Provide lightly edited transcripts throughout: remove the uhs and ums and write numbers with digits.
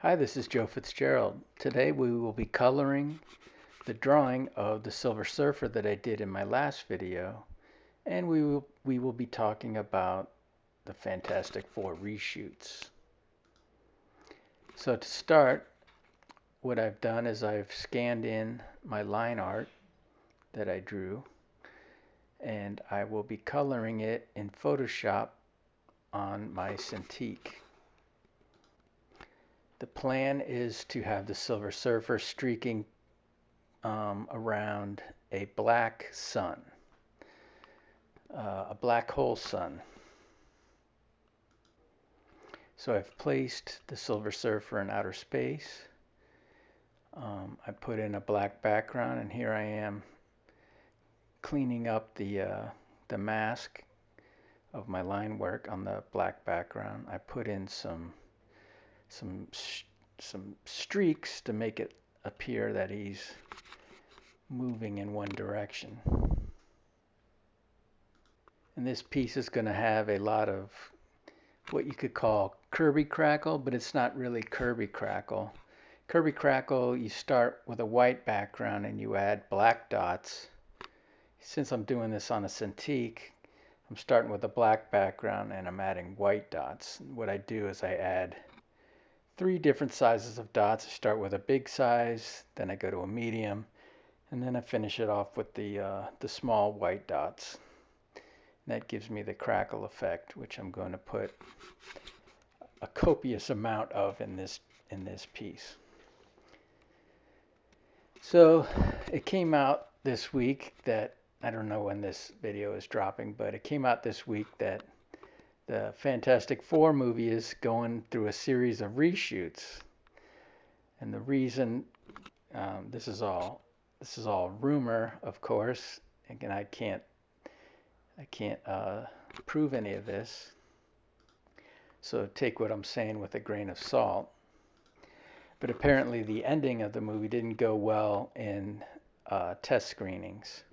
Hi, this is Joe Fitzgerald. Today we will be coloring the drawing of the Silver Surfer that I did in my last video, and we will be talking about the Fantastic Four reshoots. So to start, what I've done is I've scanned in my line art that I drew, and I will be coloring it in Photoshop on my Cintiq. The plan is to have the Silver Surfer streaking around a black sun, a black hole sun. So I've placed the Silver Surfer in outer space. I put in a black background, and here I am cleaning up the mask of my line work on the black background. I put in some streaks to make it appear that he's moving in one direction. And this piece is going to have a lot of what you could call Kirby crackle, but it's not really Kirby crackle. Kirby crackle, you start with a white background and you add black dots. Since I'm doing this on a Cintiq, I'm starting with a black background and I'm adding white dots. What I do is I add 3 different sizes of dots. I start with a big size, then I go to a medium, and then I finish it off with the small white dots. And that gives me the crackle effect, which I'm going to put a copious amount of in this piece. So it came out this week that, I don't know when this video is dropping, but it came out this week that the Fantastic Four movie is going through a series of reshoots. And the reason, this is all rumor, of course. Again, I can't prove any of this. So take what I'm saying with a grain of salt. But apparently the ending of the movie didn't go well in test screenings.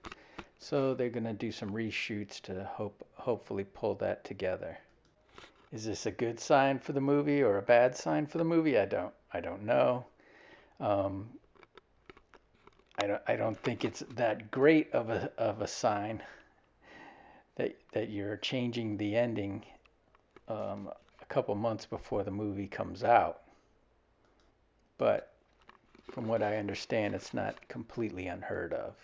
So they're going to do some reshoots to hopefully pull that together. Is this a good sign for the movie or a bad sign for the movie? I don't know. I don't think it's that great of a sign that you're changing the ending a couple months before the movie comes out. But from what I understand, it's not completely unheard of.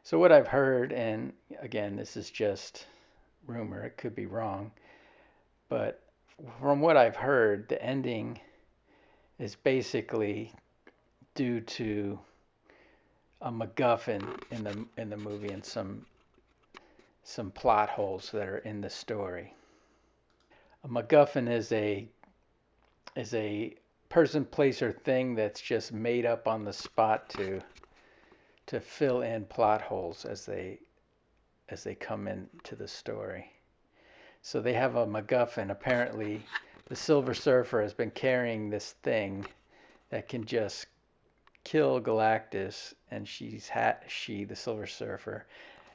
So what I've heard, and again, this is just rumor, it could be wrong, but from what I've heard, the ending is basically due to a MacGuffin in the movie and some plot holes that are in the story. A MacGuffin is a person, place, or thing that's just made up on the spot to fill in plot holes as they come into the story. So they have a MacGuffin. Apparently, the Silver Surfer has been carrying this thing that can just kill Galactus, and the Silver Surfer,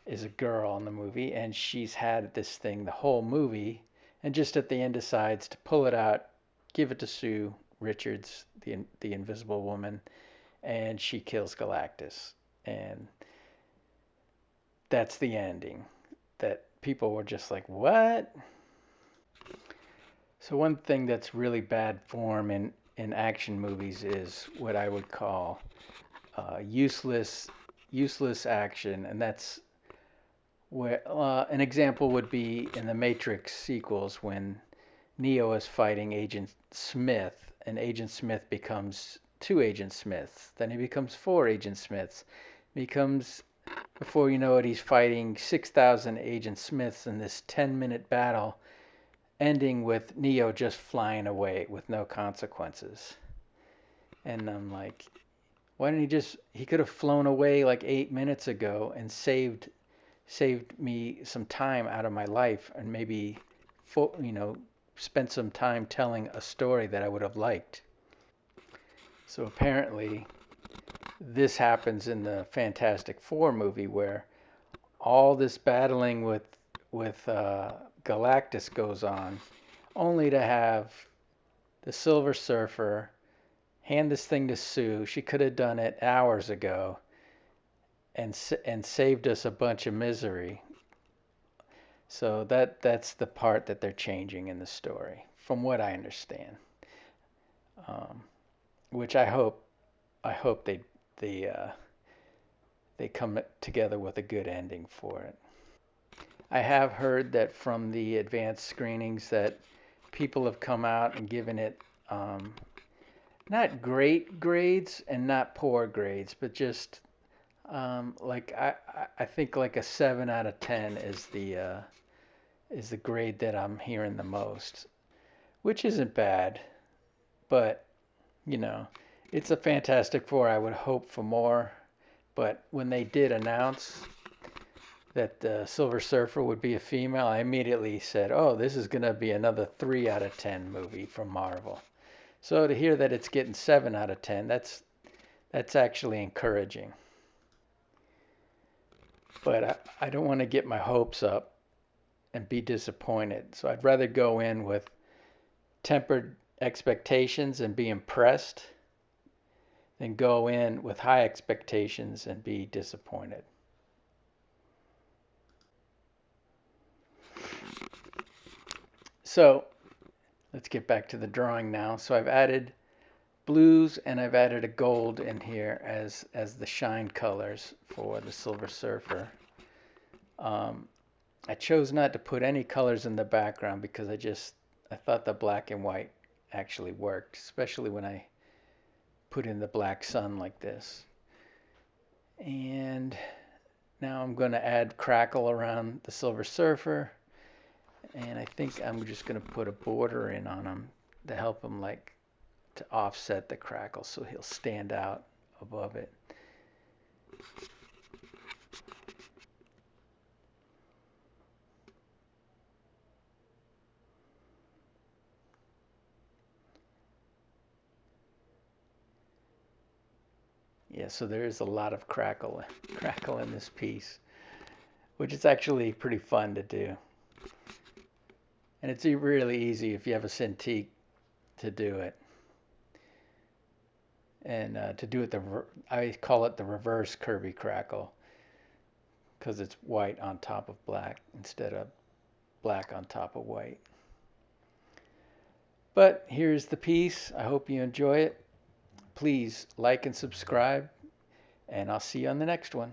is a girl in the movie, and she's had this thing the whole movie, and just at the end decides to pull it out, give it to Sue Richards, the Invisible Woman, and she kills Galactus. And that's the ending. That people were just like, what? So one thing that's really bad form in action movies is what I would call useless action, and that's where an example would be in the Matrix sequels when Neo is fighting Agent Smith, and Agent Smith becomes 2 Agent Smiths, then he becomes 4 Agent Smiths, becomes, before you know it, he's fighting 6,000 Agent Smiths in this 10-minute battle, ending with Neo just flying away with no consequences. And I'm like, why didn't he could have flown away like 8 minutes ago and saved me some time out of my life, and maybe spent some time telling a story that I would have liked. So apparently this happens in the Fantastic Four movie, where all this battling with Galactus goes on, only to have the Silver Surfer, hand this thing to Sue. She could have done it hours ago and saved us a bunch of misery. So that's the part that they're changing in the story, from what I understand. Um, which I hope they come together with a good ending for it. I have heard that from the advanced screenings that people have come out and given it not great grades and not poor grades, but just like I think like a 7 out of 10 is the grade that I'm hearing the most, which isn't bad, but you know, it's a Fantastic Four. I would hope for more, but when they did announce that the Silver Surfer would be a female, I immediately said, "Oh, this is gonna be another 3 out of 10 movie from Marvel." So to hear that it's getting 7 out of 10, that's actually encouraging. But I don't want to get my hopes up and be disappointed. So I'd rather go in with tempered expectations and be impressed than go in with high expectations and be disappointed. So let's get back to the drawing now. So I've added blues and I've added a gold in here as the shine colors for the Silver Surfer. Um, I chose not to put any colors in the background because I thought the black and white actually worked, especially when I put in the black sun like this. And now I'm going to add crackle around the Silver Surfer, and I think I'm just going to put a border in on him to help him like to offset the crackle so he'll stand out above it. Yeah, so there is a lot of crackle in this piece, which is actually pretty fun to do. And it's really easy if you have a Cintiq to do it. And to do it I call it the reverse Kirby crackle because it's white on top of black instead of black on top of white. But here's the piece. I hope you enjoy it. Please like and subscribe, and I'll see you on the next one.